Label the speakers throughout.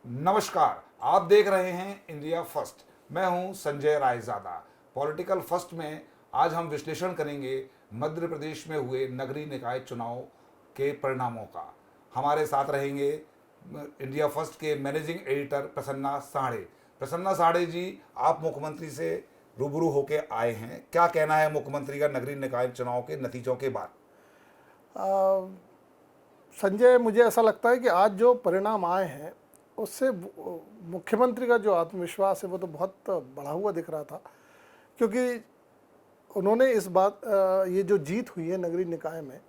Speaker 1: नमस्कार, आप देख रहे हैं इंडिया फर्स्ट। मैं हूं संजय रायजादा। पॉलिटिकल फर्स्ट में आज हम विश्लेषण करेंगे मध्य प्रदेश में हुए नगरीय निकाय चुनाव के परिणामों का। हमारे साथ रहेंगे इंडिया फर्स्ट के मैनेजिंग एडिटर प्रसन्ना साढ़े। प्रसन्ना साढ़े जी, आप मुख्यमंत्री से रूबरू होके आए हैं, क्या कहना है मुख्यमंत्री का नगरीय निकाय चुनाव के नतीजों के बाद?
Speaker 2: संजय, मुझे ऐसा लगता है कि आज जो परिणाम आए हैं उससे मुख्यमंत्री का जो आत्मविश्वास है वो तो बहुत बढ़ा हुआ दिख रहा था, क्योंकि उन्होंने इस बात ये जो जीत हुई है नगरीय निकाय में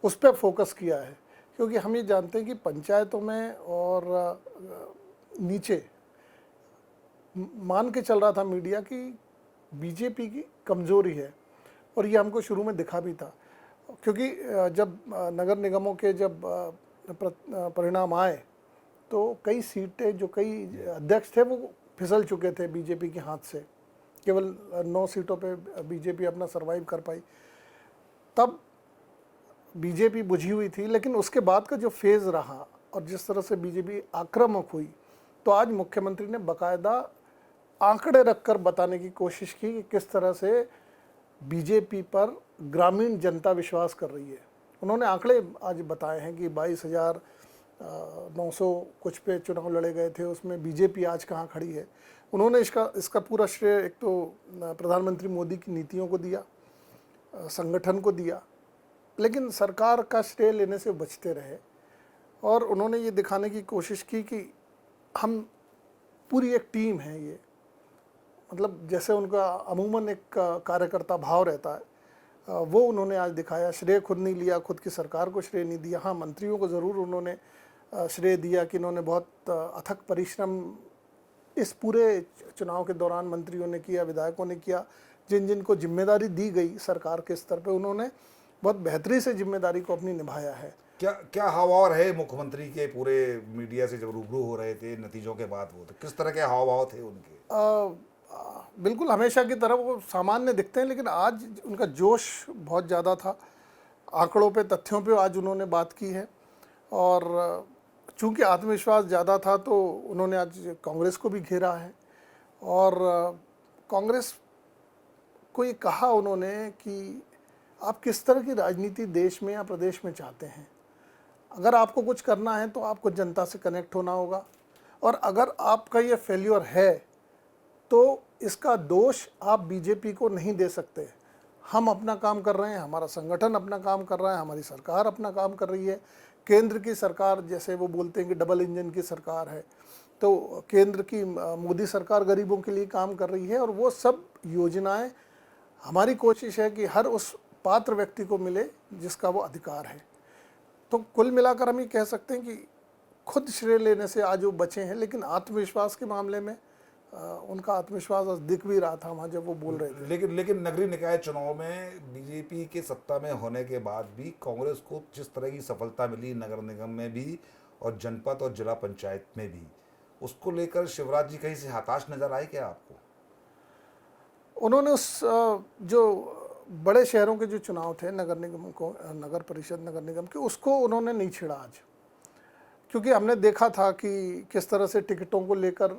Speaker 2: उस पर फोकस किया है। क्योंकि हम ये जानते हैं कि पंचायतों में और नीचे मान के चल रहा था मीडिया कि बीजेपी की कमज़ोरी है, और ये हमको शुरू में दिखा भी था। क्योंकि जब नगर निगमों के जब परिणाम आए तो कई सीटें, जो कई अध्यक्ष थे वो फिसल चुके थे बीजेपी के हाथ से। केवल 9 सीटों पे बीजेपी अपना सरवाइव कर पाई। तब बीजेपी बुझी हुई थी, लेकिन उसके बाद का जो फेज़ रहा और जिस तरह से बीजेपी आक्रामक हुई, तो आज मुख्यमंत्री ने बाकायदा आंकड़े रखकर बताने की कोशिश की कि किस तरह से बीजेपी पर ग्रामीण जनता विश्वास कर रही है। उन्होंने आंकड़े आज बताए हैं कि 22,900 कुछ पे चुनाव लड़े गए थे, उसमें बीजेपी आज कहाँ खड़ी है। उन्होंने इसका पूरा श्रेय एक तो प्रधानमंत्री मोदी की नीतियों को दिया, संगठन को दिया, लेकिन सरकार का श्रेय लेने से बचते रहे। और उन्होंने ये दिखाने की कोशिश की कि हम पूरी एक टीम है। ये मतलब जैसे उनका अमूमन एक कार्यकर्ता भाव रहता है, वो उन्होंने आज दिखाया। श्रेय खुद नहीं लिया, खुद की सरकार को श्रेय नहीं दिया। हाँ, मंत्रियों को ज़रूर उन्होंने श्रेय दिया कि इन्होंने बहुत अथक परिश्रम इस पूरे चुनाव के दौरान मंत्रियों ने किया, विधायकों ने किया। जिन जिन को जिम्मेदारी दी गई सरकार के स्तर पे, उन्होंने बहुत बेहतरी से जिम्मेदारी को अपनी निभाया है।
Speaker 1: क्या क्या हाव है मुख्यमंत्री के पूरे मीडिया से जब रूबरू हो रहे थे नतीजों के बाद, वो तो किस तरह के हाव थे उनके?
Speaker 2: बिल्कुल हमेशा की तरह वो सामान्य दिखते हैं, लेकिन आज उनका जोश बहुत ज़्यादा था। आंकड़ों पे, तथ्यों पे आज उन्होंने बात की है। और चूंकि आत्मविश्वास ज़्यादा था तो उन्होंने आज कांग्रेस को भी घेरा है। और कांग्रेस को ये कहा उन्होंने कि आप किस तरह की राजनीति देश में या प्रदेश में चाहते हैं। अगर आपको कुछ करना है तो आपको जनता से कनेक्ट होना होगा, और अगर आपका ये फेल्योर है तो इसका दोष आप बीजेपी को नहीं दे सकते। हम अपना काम कर रहे हैं, हमारा संगठन अपना काम कर रहा है, हमारी सरकार अपना काम कर रही है। केंद्र की सरकार, जैसे वो बोलते हैं कि डबल इंजन की सरकार है, तो केंद्र की मोदी सरकार गरीबों के लिए काम कर रही है। और वो सब योजनाएं, हमारी कोशिश है कि हर उस पात्र व्यक्ति को मिले जिसका वो अधिकार है। तो कुल मिलाकर हम ये कह सकते हैं कि खुद श्रेय लेने से आज वो बचे हैं, लेकिन आत्मविश्वास के मामले में उनका आत्मविश्वास दिख भी रहा था वहाँ जब वो बोल रहे थे।
Speaker 1: लेकिन नगरीय निकाय चुनाव में बीजेपी के सत्ता में होने के बाद भी कांग्रेस को जिस तरह की सफलता मिली नगर निगम में भी और जनपद और जिला पंचायत में भी, उसको लेकर शिवराज जी कहीं से हताश नजर आए क्या आपको?
Speaker 2: उन्होंने उस जो बड़े शहरों के जो चुनाव थे नगर निगम को, नगर परिषद नगर निगम के, उसको उन्होंने नहीं छिड़ा आज। क्योंकि हमने देखा था कि किस तरह से टिकटों को लेकर,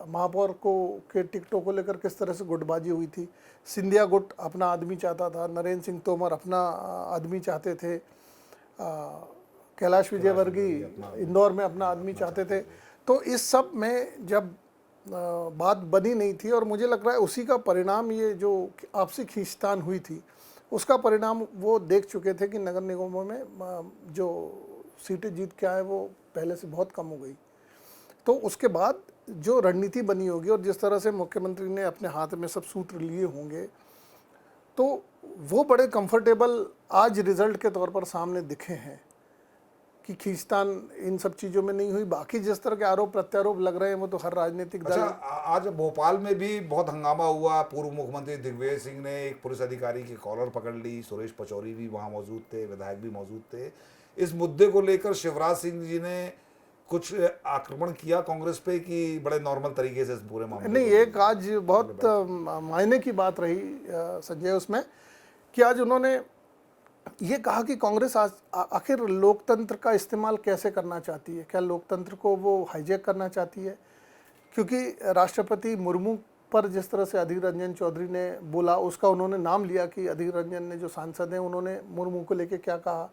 Speaker 2: महापौर को के टिकटों को लेकर किस तरह से गुटबाजी हुई थी। सिंधिया गुट अपना आदमी चाहता था, नरेंद्र सिंह तोमर अपना आदमी चाहते थे, कैलाश विजयवर्गीय इंदौर में अपना आदमी चाहते थे। तो इस सब में जब बात बनी नहीं थी, और मुझे लग रहा है उसी का परिणाम, ये जो आपसी खींचतान हुई थी उसका परिणाम वो देख चुके थे कि नगर निगमों में जो सीटें जीत के आए वो पहले से बहुत कम हो गई। तो उसके बाद जो रणनीति बनी होगी और जिस तरह से मुख्यमंत्री ने अपने हाथ में सब सूत्र लिए होंगे, तो वो बड़े कंफर्टेबल आज रिजल्ट के तौर पर सामने दिखे हैं कि खींचतान इन सब चीज़ों में नहीं हुई। बाकी जिस तरह के आरोप प्रत्यारोप लग रहे हैं वो तो हर राजनीतिक दल।
Speaker 1: अच्छा, आज भोपाल में भी बहुत हंगामा हुआ। पूर्व मुख्यमंत्री दिग्विजय सिंह ने एक पुलिस अधिकारी की कॉलर पकड़ ली, सुरेश पचौरी भी वहाँ मौजूद थे, विधायक भी मौजूद थे। इस मुद्दे को लेकर शिवराज सिंह जी ने कुछ आक्रमण किया कांग्रेस पे कि बड़े नॉर्मल तरीके से इस पूरे मामले
Speaker 2: नहीं, एक आज बहुत मायने की बात रही संजय उसमें, कि आज उन्होंने ये कहा कि कांग्रेस आखिर लोकतंत्र का इस्तेमाल कैसे करना चाहती है, क्या लोकतंत्र को वो हाईजैक करना चाहती है? क्योंकि राष्ट्रपति मुर्मू पर जिस तरह से अधीर रंजन चौधरी ने बोला, उसका उन्होंने नाम लिया कि अधीर रंजन ने, जो सांसद हैं, उन्होंने मुर्मू को लेके क्या कहा।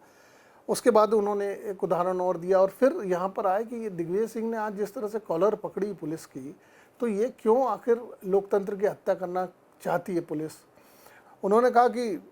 Speaker 2: उसके बाद उन्होंने एक उदाहरण और दिया और फिर यहाँ पर आए कि ये दिग्विजय सिंह ने आज जिस तरह से कॉलर पकड़ी पुलिस की, तो ये क्यों आखिर लोकतंत्र की हत्या करना चाहती है पुलिस। उन्होंने कहा कि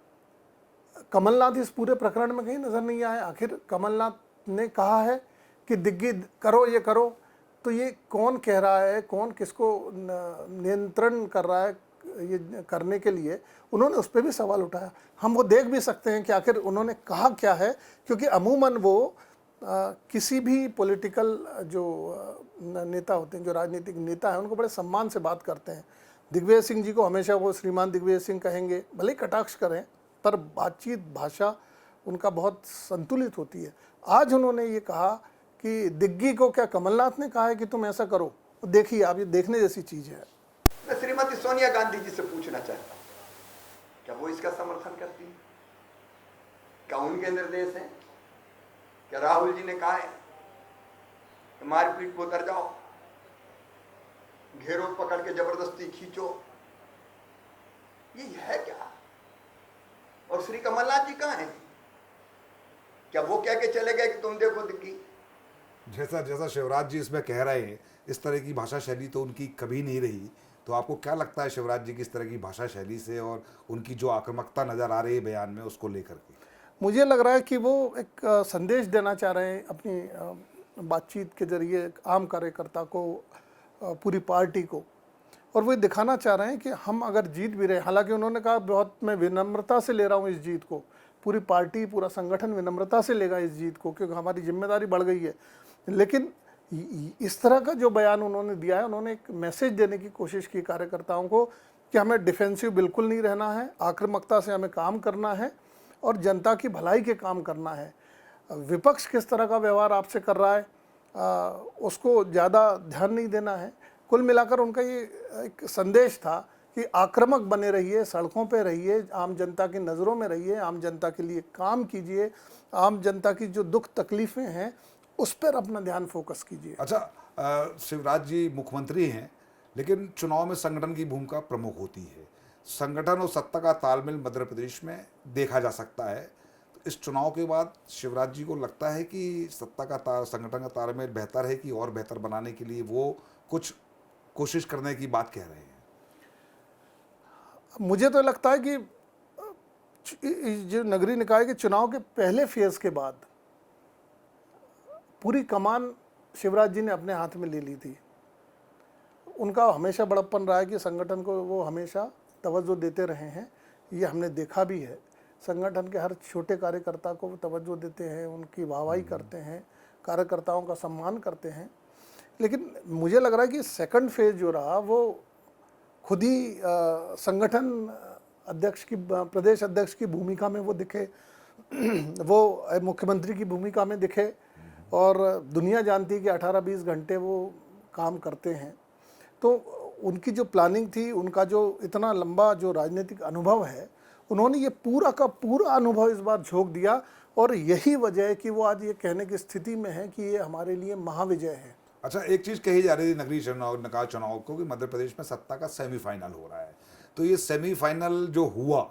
Speaker 2: कमलनाथ इस पूरे प्रकरण में कहीं नज़र नहीं आए। आखिर कमलनाथ ने कहा है कि दिग्गी करो, ये करो, तो ये कौन कह रहा है, कौन किसको नियंत्रण कर रहा है ये करने के लिए, उन्होंने उस पर भी सवाल उठाया। हम वो देख भी सकते हैं कि आखिर उन्होंने कहा क्या है, क्योंकि अमूमन वो किसी भी पॉलिटिकल जो नेता होते हैं, जो राजनीतिक नेता हैं, उनको बड़े सम्मान से बात करते हैं। दिग्विजय सिंह जी को हमेशा वो श्रीमान दिग्विजय सिंह कहेंगे, भले ही कटाक्ष करें, पर बातचीत भाषा उनका बहुत संतुलित होती है। आज उन्होंने ये कहा कि दिग्गी को क्या कमलनाथ ने कहा है कि तुम ऐसा करो? देखिए, आप ये देखने जैसी चीज़ है।
Speaker 3: मैं श्रीमती सोनिया गांधी जी से पूछना चाहता हूँ, क्या वो इसका समर्थन करती है? क्या उनके निर्देश हैं? क्या राहुल जी ने कहा है कि मारपीट को उतर जाओ, घेरो पकड़ के जबरदस्ती खींचो? ये है क्या? और श्री कमलनाथ जी कहाँ हैं? क्या वो कह के चले गए कि तुम देखो दिग्गी?
Speaker 1: जैसा शिवराज जी इसमें कह रहे हैं, इस तरह की भाषा शैली तो उनकी कभी नहीं रही। तो आपको क्या लगता है शिवराज जी की इस तरह की भाषा शैली से और उनकी जो आक्रामकता नज़र आ रही है बयान में, उसको लेकर के?
Speaker 2: मुझे लग रहा है कि वो एक संदेश देना चाह रहे हैं अपनी बातचीत के जरिए आम कार्यकर्ता को, पूरी पार्टी को, और वो दिखाना चाह रहे हैं कि हम अगर जीत भी रहे, हालांकि उन्होंने कहा बहुत मैं विनम्रता से ले रहा हूँ इस जीत को, पूरी पार्टी, पूरा संगठन विनम्रता से लेगा इस जीत को, क्योंकि हमारी जिम्मेदारी बढ़ गई है। लेकिन इस तरह का जो बयान उन्होंने दिया है, उन्होंने एक मैसेज देने की कोशिश की कार्यकर्ताओं को कि हमें डिफेंसिव बिल्कुल नहीं रहना है, आक्रामकता से हमें काम करना है और जनता की भलाई के काम करना है। विपक्ष किस तरह का व्यवहार आपसे कर रहा है उसको ज़्यादा ध्यान नहीं देना है। कुल मिलाकर उनका ये एक संदेश था कि आक्रामक बने रहिए, सड़कों पे रहिए, आम जनता की नज़रों में रहिए, आम जनता के लिए काम कीजिए, आम जनता की जो दुख तकलीफ़ें हैं उस पर अपना ध्यान फोकस कीजिए।
Speaker 1: अच्छा, शिवराज जी मुख्यमंत्री हैं, लेकिन चुनाव में संगठन की भूमिका प्रमुख होती है। संगठन और सत्ता का तालमेल मध्य प्रदेश में देखा जा सकता है। तो इस चुनाव के बाद शिवराज जी को लगता है कि सत्ता का संगठन का तालमेल बेहतर है कि और बेहतर बनाने के लिए वो कुछ कोशिश करने की बात कह रहे हैं?
Speaker 2: मुझे तो लगता है कि जो नगरीय निकाय के चुनाव के पहले फेज के बाद पूरी कमान शिवराज जी ने अपने हाथ में ले ली थी। उनका हमेशा बड़प्पन रहा है कि संगठन को वो हमेशा तवज्जो देते रहे हैं, ये हमने देखा भी है। संगठन के हर छोटे कार्यकर्ता को वो तवज्जो देते हैं, उनकी वाहवाही करते हैं, कार्यकर्ताओं का सम्मान करते हैं। लेकिन मुझे लग रहा है कि सेकंड फेज जो रहा वो खुद ही संगठन अध्यक्ष की, प्रदेश अध्यक्ष की भूमिका में वो दिखे, वो मुख्यमंत्री की भूमिका में दिखे, और दुनिया जानती है कि 18-20 घंटे वो काम करते हैं। तो उनकी जो प्लानिंग थी, उनका जो इतना लंबा जो राजनीतिक अनुभव है, उन्होंने ये पूरा का पूरा अनुभव इस बार झोंक दिया, और यही वजह है कि वो आज ये कहने की स्थिति में है कि ये हमारे लिए महाविजय है।
Speaker 1: अच्छा, एक चीज़ कही जा रही थी नगरीय निकाय चुनाव को कि मध्य प्रदेश में सत्ता का सेमीफाइनल हो रहा है। तो ये सेमीफाइनल जो हुआ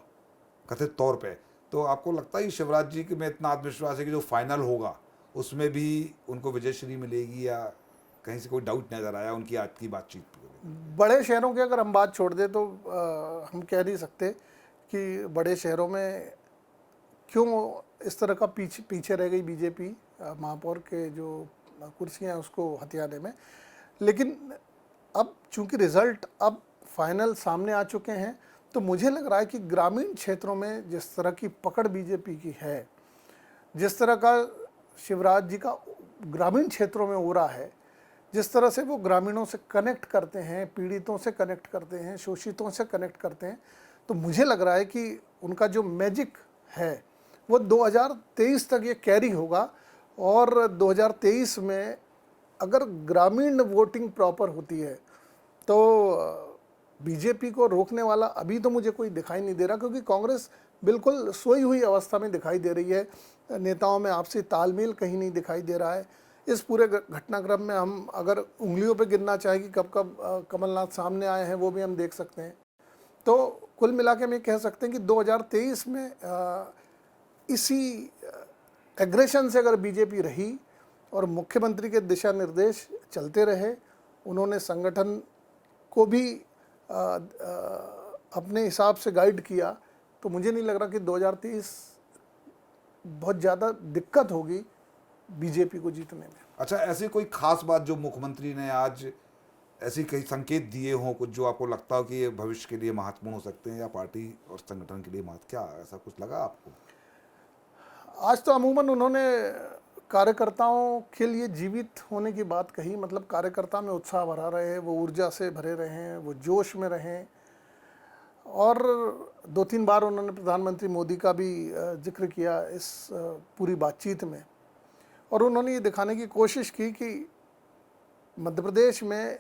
Speaker 1: कथित तौर पे, तो आपको लगता है कि शिवराज जी में इतना आत्मविश्वास है कि जो फाइनल होगा उसमें भी उनको विजयश्री मिलेगी, या कहीं से कोई डाउट नज़र आया उनकी आज की बातचीत?
Speaker 2: बड़े शहरों की अगर हम बात छोड़ दें तो हम कह नहीं सकते कि बड़े शहरों में क्यों इस तरह का पीछे रह गई बीजेपी महापौर के जो कुर्सियां उसको हथियाने में। लेकिन अब चूंकि रिज़ल्ट अब फाइनल सामने आ चुके हैं, तो मुझे लग रहा है कि ग्रामीण क्षेत्रों में जिस तरह की पकड़ बीजेपी की है, जिस तरह का शिवराज जी का ग्रामीण क्षेत्रों में हो रहा है, जिस तरह से वो ग्रामीणों से कनेक्ट करते हैं, पीड़ितों से कनेक्ट करते हैं, शोषितों से कनेक्ट करते हैं, तो मुझे लग रहा है कि उनका जो मैजिक है वो 2023 तक ये कैरी होगा। और 2023 में अगर ग्रामीण वोटिंग प्रॉपर होती है तो बीजेपी को रोकने वाला अभी तो मुझे कोई दिखाई नहीं दे रहा, क्योंकि कांग्रेस बिल्कुल सोई हुई अवस्था में दिखाई दे रही है। नेताओं में आपसी तालमेल कहीं नहीं दिखाई दे रहा है। इस पूरे घटनाक्रम में हम अगर उंगलियों पे गिनना चाहें कि कब कब कमलनाथ सामने आए हैं, वो भी हम देख सकते हैं। तो कुल मिला के हम ये कह सकते हैं कि 2023 में इसी एग्रेशन से अगर बीजेपी रही और मुख्यमंत्री के दिशा निर्देश चलते रहे, उन्होंने संगठन को भी अपने हिसाब से गाइड किया, तो मुझे नहीं लग रहा कि 2023 बहुत ज़्यादा दिक्कत होगी बीजेपी को जीतने में।
Speaker 1: अच्छा, ऐसी कोई खास बात जो मुख्यमंत्री ने आज ऐसी कई संकेत दिए हों, कुछ जो आपको लगता हो कि ये भविष्य के लिए महत्वपूर्ण हो सकते हैं या पार्टी और संगठन के लिए महत्व, क्या ऐसा कुछ लगा आपको?
Speaker 2: आज तो अमूमन उन्होंने कार्यकर्ताओं के लिए जीवित होने की बात कही, मतलब कार्यकर्ता में उत्साह भरा रहे, वो ऊर्जा से भरे रहें, वो जोश में रहें। और 2-3 बार उन्होंने प्रधानमंत्री मोदी का भी जिक्र किया इस पूरी बातचीत में, और उन्होंने ये दिखाने की कोशिश की कि मध्य प्रदेश में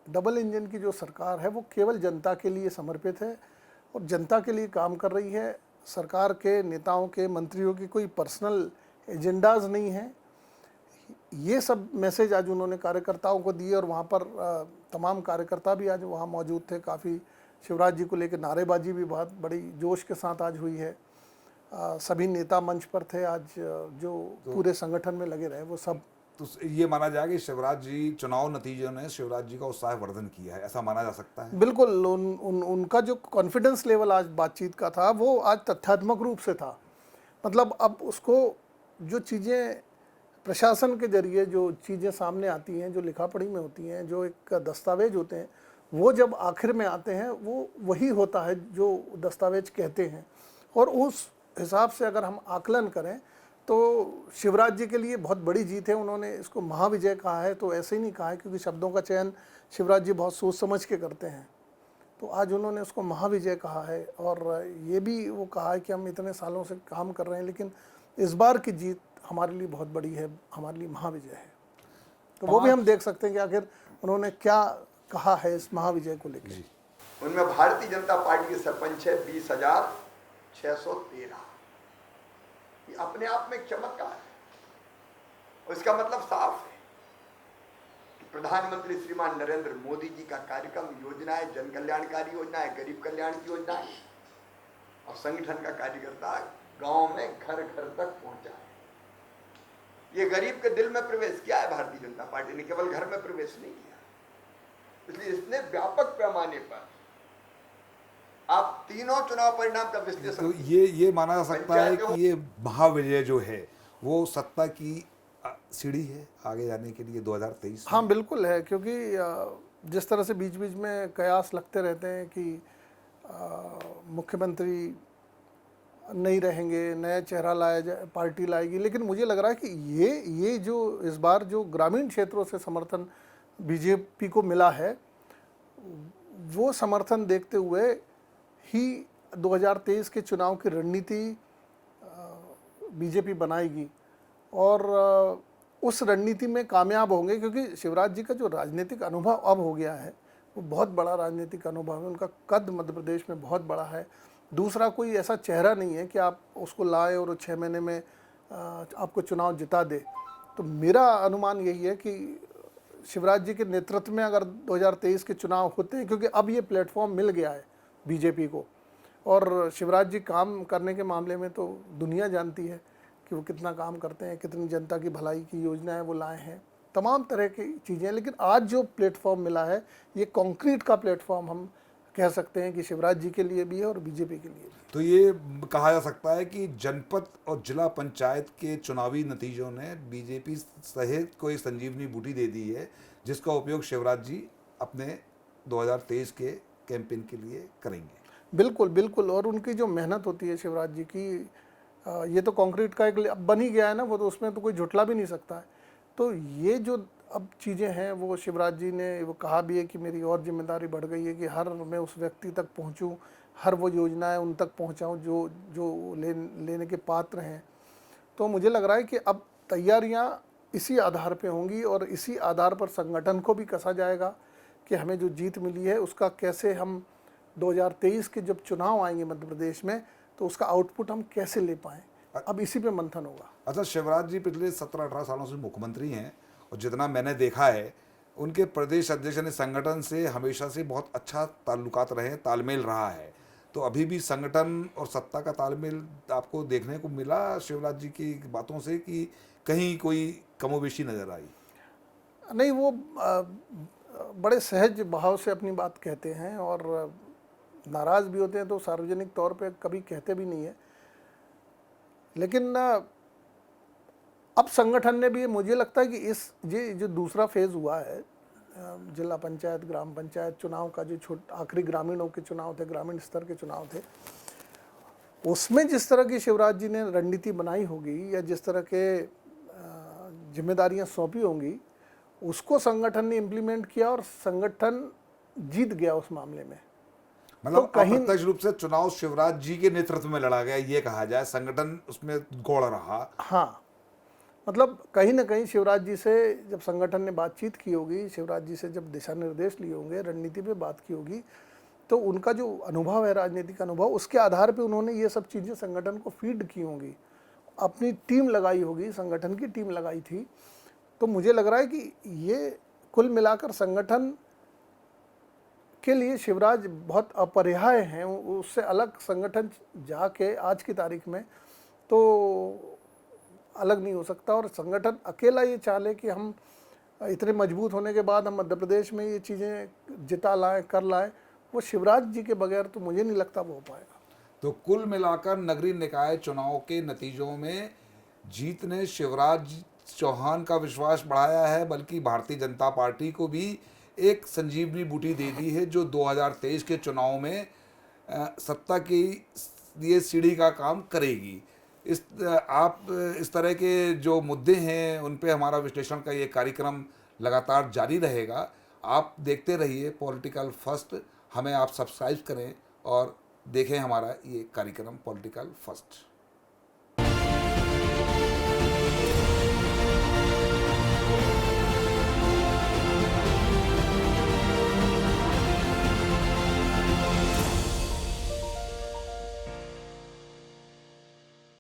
Speaker 2: डबल इंजन की जो सरकार है वो केवल जनता के लिए समर्पित है और जनता के लिए काम कर रही है। सरकार के नेताओं के, मंत्रियों की कोई पर्सनल एजेंडाज नहीं हैं। ये सब मैसेज आज उन्होंने कार्यकर्ताओं को दिए, और वहाँ पर तमाम कार्यकर्ता भी आज वहाँ मौजूद थे। काफ़ी शिवराज जी को लेकर नारेबाजी भी बहुत बड़ी जोश के साथ आज हुई है। सभी नेता मंच पर थे आज, जो पूरे संगठन में लगे रहे वो सब।
Speaker 1: तो ये माना जाए कि शिवराज जी, चुनाव नतीजों ने शिवराज जी का उत्साह वर्धन किया है, ऐसा माना जा सकता है?
Speaker 2: बिल्कुल। उनका जो कॉन्फिडेंस लेवल आज बातचीत का था वो आज तथ्यात्मक रूप से था। मतलब अब उसको जो चीज़ें प्रशासन के जरिए जो चीज़ें सामने आती हैं, जो लिखा पढ़ी में होती हैं, जो एक दस्तावेज होते हैं, वो जब आखिर में आते हैं वो वही होता है जो दस्तावेज कहते हैं। और उस हिसाब से अगर हम आकलन करें तो शिवराज जी के लिए बहुत बड़ी जीत है। उन्होंने इसको महाविजय कहा है, तो ऐसे ही नहीं कहा है, क्योंकि शब्दों का चयन शिवराज जी बहुत सोच समझ के करते हैं। तो आज उन्होंने उसको महाविजय कहा है, और ये भी वो कहा है कि हम इतने सालों से काम कर रहे हैं, लेकिन इस बार की जीत हमारे लिए बहुत बड़ी है, हमारे लिए महाविजय है। तो वो भी हम देख सकते हैं कि आखिर उन्होंने क्या कहा है इस महाविजय को लेकर।
Speaker 3: उनमें भारतीय जनता पार्टी के सरपंच है 20,613। ये अपने आप में चमत्कार है। और इसका मतलब साफ है कि प्रधानमंत्री श्रीमान नरेंद्र मोदी जी का कार्यक्रम, योजनाएं, जन कल्याणकारी योजनाएं, गरीब कल्याण की योजनाएं और संगठन का कार्यकर्ता गांव में घर घर तक पहुंचा है। ये गरीब के दिल में प्रवेश किया है भारतीय जनता पार्टी ने, केवल घर में प्रवेश नहीं किया। इसलिए इसने व्यापक पैमाने पर, आप तीनों चुनाव परिणाम का विश्लेषण,
Speaker 1: तो ये माना जा सकता है कि ये महाविजय जो है वो सत्ता की सीढ़ी है आगे जाने के लिए 2023 में।
Speaker 2: हाँ बिल्कुल है, क्योंकि जिस तरह से बीच बीच में कयास लगते रहते हैं कि मुख्यमंत्री नहीं रहेंगे, नया चेहरा लाया जाए, पार्टी लाएगी, लेकिन मुझे लग रहा है कि ये जो इस बार जो ग्रामीण क्षेत्रों से समर्थन बीजेपी को मिला है, वो समर्थन देखते हुए ही 2023 के चुनाव की रणनीति बीजेपी बनाएगी और उस रणनीति में कामयाब होंगे, क्योंकि शिवराज जी का जो राजनीतिक अनुभव अब हो गया है वो बहुत बड़ा राजनीतिक अनुभव है। उनका कद मध्य प्रदेश में बहुत बड़ा है। दूसरा कोई ऐसा चेहरा नहीं है कि आप उसको लाए और 6 महीने में आपको चुनाव जिता दे। तो मेरा अनुमान यही है कि शिवराज जी के नेतृत्व में अगर 2023 के चुनाव होते हैं, क्योंकि अब ये प्लेटफॉर्म मिल गया है बीजेपी को, और शिवराज जी काम करने के मामले में तो दुनिया जानती है कि वो कितना काम करते हैं, कितनी जनता की भलाई की योजनाएं वो लाए हैं, तमाम तरह की चीज़ें। लेकिन आज जो प्लेटफॉर्म मिला है ये कॉन्क्रीट का प्लेटफॉर्म हम कह सकते हैं कि शिवराज जी के लिए भी है और बीजेपी के लिए भी।
Speaker 1: तो ये कहा जा सकता है कि जनपद और जिला पंचायत के चुनावी नतीजों ने बीजेपी सहित कोई संजीवनी बूटी दे दी है, जिसका उपयोग शिवराज जी अपने 2023 के कैंपेन के लिए करेंगे।
Speaker 2: बिल्कुल बिल्कुल। और उनकी जो मेहनत होती है शिवराज जी की, ये तो कंक्रीट का एक बन ही गया है ना, वो तो उसमें तो कोई झुटला भी नहीं सकता है। तो ये जो अब चीज़ें हैं वो शिवराज जी ने वो कहा भी है कि मेरी और जिम्मेदारी बढ़ गई है कि हर मैं उस व्यक्ति तक पहुंचूं, हर वो योजनाएं उन तक पहुंचाऊं जो लेने के पात्र हैं। तो मुझे लग रहा है कि अब तैयारियां इसी आधार पे होंगी और इसी आधार पर संगठन को भी कसा जाएगा कि हमें जो जीत मिली है उसका कैसे हम 2023 के जब चुनाव आएंगे मध्य प्रदेश में, तो उसका आउटपुट हम कैसे ले पाएँ, अब इसी पे मंथन होगा।
Speaker 1: अच्छा, शिवराज जी पिछले 17-18 सालों से मुख्यमंत्री हैं और जितना मैंने देखा है उनके प्रदेश अध्यक्ष ने संगठन से हमेशा से बहुत अच्छा ताल्लुकात रहे, तालमेल रहा है। तो अभी भी संगठन और सत्ता का तालमेल आपको देखने को मिला शिवराज जी की बातों से कि कहीं कोई कमोबेशी नजर आई?
Speaker 2: नहीं, वो बड़े सहज भाव से अपनी बात कहते हैं और नाराज़ भी होते हैं तो सार्वजनिक तौर पे कभी कहते भी नहीं है। लेकिन अब संगठन ने भी, मुझे लगता है कि ये जो दूसरा फेज़ हुआ है जिला पंचायत, ग्राम पंचायत चुनाव का, जो आखिरी ग्रामीणों के चुनाव थे, ग्रामीण स्तर के चुनाव थे, उसमें जिस तरह की शिवराज जी ने रणनीति बनाई होगी या जिस तरह के जिम्मेदारियां सौंपी होंगी, उसको संगठन ने इम्प्लीमेंट किया और संगठन जीत गया उस मामले में।
Speaker 1: मतलब
Speaker 2: तो कहीं
Speaker 1: अप्रत्यक्ष रूप से चुनाव शिवराज जी के नेतृत्व में लड़ा गया, ये कहा जाए, संगठन उसमें गौड़ रहा।
Speaker 2: हाँ, मतलब कहीं ना कहीं शिवराज जी से जब संगठन ने बातचीत की होगी, शिवराज जी से जब दिशा निर्देश लिए होंगे, रणनीति पे बात की होगी, तो उनका जो अनुभव है, राजनीतिक अनुभव, उसके आधार पे उन्होंने ये सब चीज़ें संगठन को फीड की होंगी, अपनी टीम लगाई होगी, संगठन की टीम लगाई थी। तो मुझे लग रहा है कि ये कुल मिलाकर संगठन के लिए शिवराज बहुत अपरिहार्य हैं। उससे अलग संगठन जाके आज की तारीख में तो अलग नहीं हो सकता। और संगठन अकेला ये चाह ले कि हम इतने मजबूत होने के बाद हम मध्य प्रदेश में ये चीज़ें जिता लाएं, कर लाएं, वो शिवराज जी के बगैर तो मुझे नहीं लगता वो हो पाएगा।
Speaker 1: तो कुल मिलाकर नगरीय निकाय चुनाव के नतीजों में जीत ने शिवराज चौहान का विश्वास बढ़ाया है, बल्कि भारतीय जनता पार्टी को भी एक संजीवनी बूटी दे दी है, जो 2023 के चुनाव में सत्ता की ये सीढ़ी का काम करेगी। आप इस तरह के जो मुद्दे हैं उन पे हमारा विश्लेषण का ये कार्यक्रम लगातार जारी रहेगा। आप देखते रहिए पॉलिटिकल फर्स्ट, हमें आप सब्सक्राइब करें और देखें हमारा ये कार्यक्रम पॉलिटिकल फर्स्ट।